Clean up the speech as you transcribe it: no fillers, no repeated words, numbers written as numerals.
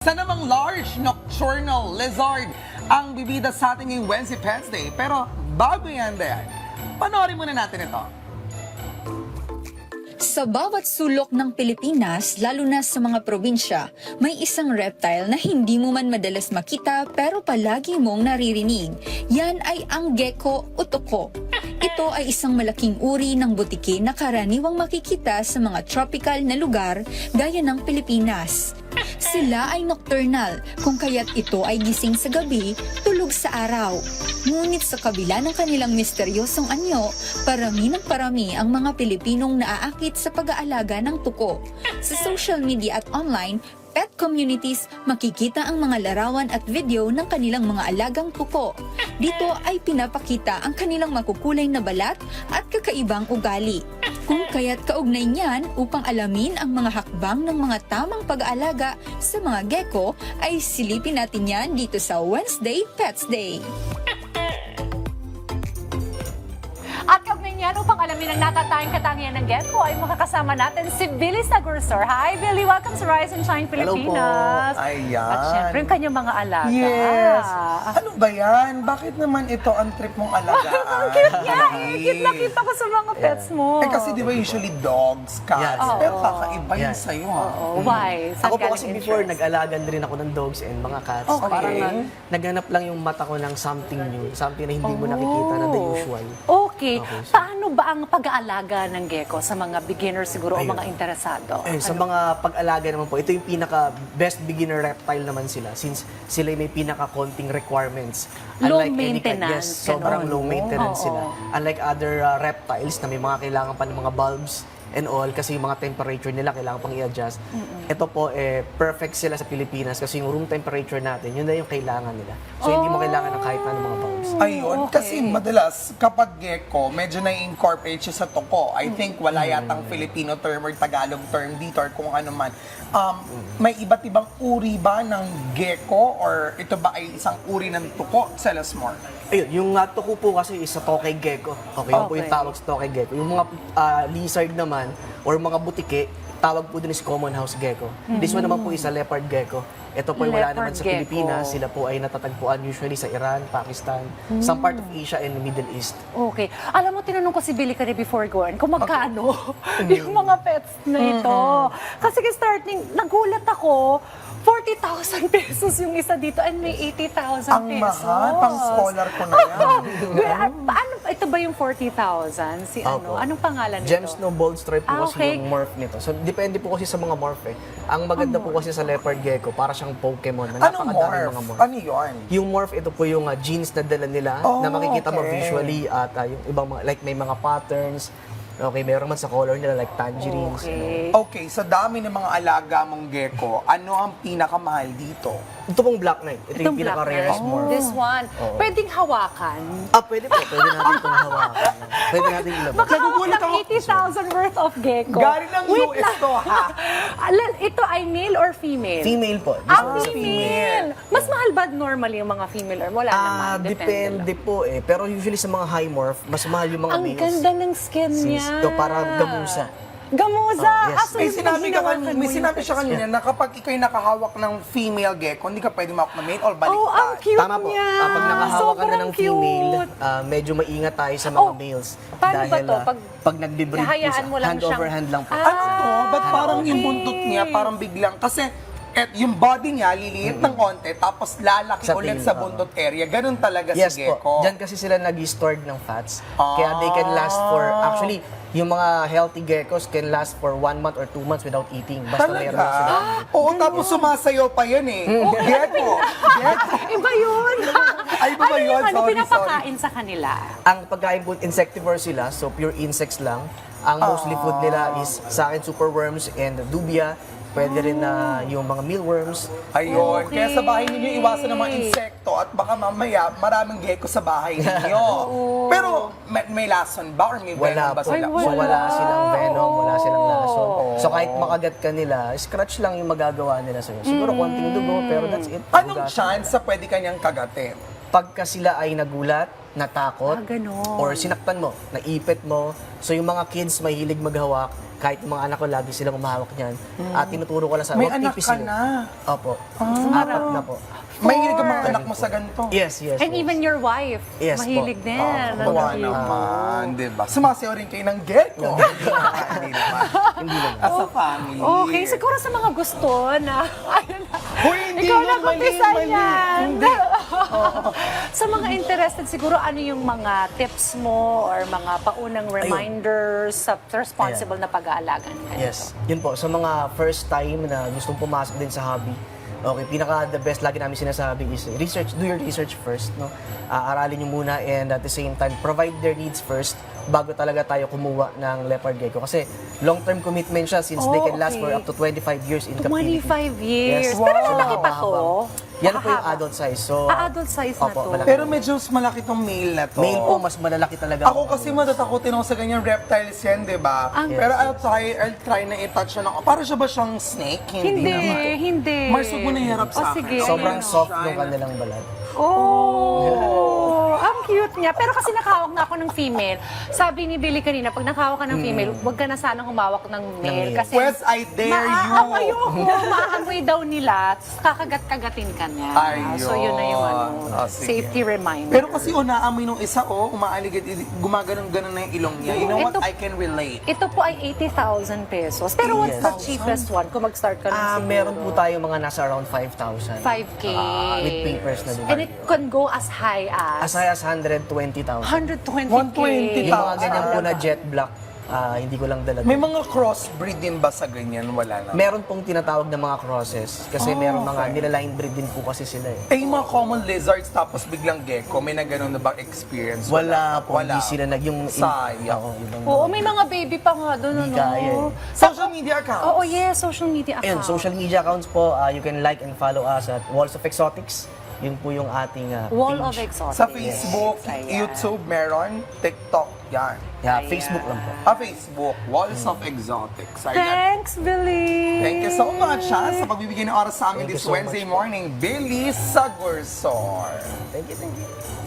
Sa namang large nocturnal lizard ang bibida sa ating ngayong Wednesday Pets Day. Pero bago yan, Dayan, panoorin muna natin ito. Sa bawat sulok ng Pilipinas, lalo na sa mga probinsya, may isang reptile na hindi mo man madalas makita pero palagi mong naririnig. Yan ay ang gecko o tuko. Ito ay isang malaking uri ng butiki na karaniwang makikita sa mga tropical na lugar gaya ng Pilipinas. Sila ay nocturnal, kung kaya't ito ay gising sa gabi, tulog sa araw. Ngunit sa kabila ng kanilang misteryosong anyo, parami ng parami ang mga Pilipinong naaakit sa pag-aalaga ng tuko. Sa social media at online, pet communities, makikita ang mga larawan at video ng kanilang mga alagang tuko. Dito ay pinapakita ang kanilang makukulay na balat at kakaibang ugali. Kung kaya't kaugnay niyan upang alamin ang mga hakbang ng mga tamang pag-aalaga sa mga gecko, ay silipin natin yan dito sa Wednesday Pets Day. At kaugnay niyan, upang alamin ang natatayang katangian ng gecko, ay makakasama natin si Billy Sagursor. Hi, Billy! Welcome sa Rise and Shine Pilipinas! Ayan. At syempre, yung kanyang mga alaga. Yes. Ano ba yan? Bakit naman ito ang trip mong alagaan? Ang cute niya eh! Cute na kita ko sa mga pets mo. Eh kasi di ba usually dogs, cats, Yes. pero Oo. kakaiba yun Yes. sa'yo ha. Oh, why? Saan Ako po galing kasi before, interest? nag-alagan rin ako ng dogs and mga cats. Okay. Parang naghanap lang yung mata ko ng something new, something na hindi mo nakikita na the usual. Okay. Okay, so- Paano ba ang pag-aalaga ng gecko sa mga beginners siguro o Ayun. mga interesado? Eh, sa mga pag-alaga naman po, ito yung pinaka-best beginner reptile naman sila since sila may pinaka-konting requirements. Low Unlike maintenance, yes, sobrang ganun. low maintenance Oo. sila. Unlike other reptiles na may mga kailangan pa ng mga bulbs and all kasi yung mga temperature nila kailangan pang i-adjust. Ito po, perfect sila sa Pilipinas kasi yung room temperature natin, yun na yung kailangan nila. So, hindi mo kailangan ng kahit anong mga bulbs. Ayun, kasi madalas kapag gecko, medyo na-incorporate siya sa tuko. I think wala yatang Filipino term or Tagalog term dito or kung ano man. May iba't ibang uri ba ng gecko or ito ba ay isang uri ng tuko? Tell us more. Ayun, yung tuko po kasi is sa tokay gecko. Okay, yun po yung Okay. tawag sa tokay gecko. Yung mga lizard naman or mga butike, tawag po din is common house gecko. This one naman po is a leopard gecko. Ito po ay wala naman Leopard sa gecko. Pilipinas. Sila po ay natatagpuan usually sa Iran, Pakistan, some part of Asia and the Middle East. Okay. Alam mo, tinanong ko si Billy kanina before going, kung magkano yung mga pets na ito. Kasi starting, nagulat ako, 40,000 pesos yung isa dito and may 80,000 Ang pesos. mahal, pang scholar ko na yan. Paano, ito ba yung 40,000? Si Opo. anong pangalan nito? Gem Snow Bold Stripe po kasi Okay. yung morph nito. So, depende po kasi sa mga morph eh. Ang maganda po kasi sa leopard gecko, para siyang Pokemon na Anong napakadaming morph? mga morph. Ano yun? Yung morph, ito po yung genes na dala nila Oh, na makikita mo okay. visually at yung ibang mga, like may mga patterns. Okay, meron man sa color nila like tangerines. Okay. Okay, sa dami ng mga alaga mong gecko, ano ang pinakamahal dito? Ito pong Black Knight. Ito yung Itong black pinaka-rarest line. morph. This one. Oo. Pwedeng hawakan. Pwede po. Pwede natin itong hawakan. Pwede natin ilabas. Makahawak Nagugulat ng ako. 80,000 worth of gecko. Galing ng Wait US lang. to, ha? Ito ay male or female? Female po. This Ang one is female. Mas mahal ba normally yung mga female or wala naman? Depende po eh. Pero usually sa mga high morph, mas mahal yung mga Ang males. ganda ng skin niya. Since ito para gamusa. Gamusa! Oh, yes. So, May yung sinabi, hinawakan mo may yung sinabi siya pets kanina na kapag ikaw yung nakahawak ng female gecko, hindi ka pwede mawak na male or baliktad. Oh, ang cute Tama po. niya! Pag nakahawak ka na Sobrang ng female, cute. medyo maingat tayo sa mga Oh, males. paano ba dahil to? pag nagbe-breed po Hahayaan siya, mo lang hand over siyang- hand lang po. Ano to? Ba't parang yung okay. buntot niya parang biglang, kasi yung body niya liliit ng konti tapos lalaki Sa ulit tail, sa oo. buntot area. Ganun talaga Yes si po. gecko. Diyan kasi sila nag-stored ng fats. Kaya they can last for, actually, yung mga healthy geckos can last for 1 month or 2 months without eating. Basta meron lang sila. Talaga? Oo, tapos sumasayaw pa yan eh. Gecko. Gecko. Iba yun! Ay, iba ba yun? yung Sorry, pinapakain sa kanila? Ang pagkain po, insectivore sila, so pure insects lang. Ang mostly food nila is sa akin superworms and dubia. Pwede rin na yung mga mealworms. Ayun. Okay. Kaya sa bahay ninyo, iwasan ng mga insekto at baka mamaya maraming gecko sa bahay ninyo. Pero may lason ba or may venom Wala ba po. sila? So wala silang venom, wala silang lason. Oo. So kahit makagat ka nila, scratch lang yung magagawa nila sa'yo. Siguro konting dugo, pero that's it. Anong Hugasan. chance sa pwede kanyang kagatin? Pagka sila ay nagulat, natakot, ganon. or sinaktan mo, naipit mo, so yung mga kids mahilig maghawak, kahit yung mga anak ko, lagi silang umahawak niyan. At tinuturo ko lang sa May huwag anak ka tipisin. na. Opo. 4 na po. May hilig ang mga anak mo sa ganito. Yes, yes. And yes. even your wife, Yes po. mahilig din. Tuwa naman, di ba? Sumasayaw rin kayo ng gecko. Hindi naman. Hindi lang. As a family. Okay, siguro sa mga gusto na, ayun na. Hoy, hindi Ikaw yun, na kumpisa mali. yan. Hindi. Sa mga interested, siguro ano yung mga tips mo or mga paunang reminders sa responsible na pag-aalaga ng ganito? Yes. Yun po, sa mga first time na gustong pumasok din sa hobby, okay, the best lagi namin sinasabi is research, do your research first, no? Aralin nyo muna and at the same time, provide their needs first bago talaga tayo kumuha ng leopard gecko. Kasi long-term commitment siya since they can last for up to 25 years in captivity. 25 years. Yes. Pero Wow. lalaki pa to. Yan po yung Mahaba. adult size. So, Adult size na opo, to. malaki. Pero medyo mas malaki tong male na to. Male po, mas malalaki talaga. Ako kasi matatakotin ako sa ganyan reptiles yan, di ba? Pero I'll try na i-touch na. Para siya ba siyang snake? Hindi, naman. hindi. Mars, huwag mo na iharap sa akin. sige. Sobrang Ayun. soft ng kanilang balat. Oh, ang cute niya. Pero kasi nakahawak na ako ng female. Sabi ni Billy kanina, pag nakahawak ka ng female, huwag ka na sanang humawak ng male. male. Kasi Wes, I dare you. Ayoko, maamoy daw nila, kakagat-kagatin ka niya. Ayun. So yun na yung Sige. safety reminder. Pero kasi naamoy nung isa, umaaligid, gumaganon-ganon na yung ilong niya. You know what? Ito- I can relate. Ito po ay 80,000 pesos. Pero what's the Yes. cheapest one kung mag-start ka ng siguro? Meron po tayo mga nasa around 5,000. 5K. With papers na din. And it can go as high As as high as 120,000. 120K. 120,000. Yung mga ganyan po na jet black, hindi ko lang dala. May mga crossbreed din ba sa ganyan? Wala na. Meron pong tinatawag na mga crosses. Kasi meron mga nila-line breed din po kasi sila eh. Eh, yung mga common lizards tapos biglang gecko, may na ganun na bang experience? Wala po, Wala. hindi sila yung... Sayang. Oo, ibang... Oo, may mga baby pa nga doon, Hindi ano? kaya eh. Social media accounts. Oo, yes, social media account. Ayun, social media accounts po, you can like and follow us at Walls of Exotics. Yun po yung ating Wall page. of Exotics. Sa Facebook, Ayan. YouTube meron, TikTok, yan. Yeah, Ayan. Facebook lang po. Facebook, Walls of Exotics. Ayan. Thanks, Billy! Thank you so much sa pagbibigay ng oras sa amin Thank you this so Wednesday much po. morning. Billy Sagursor. Thank you, thank you.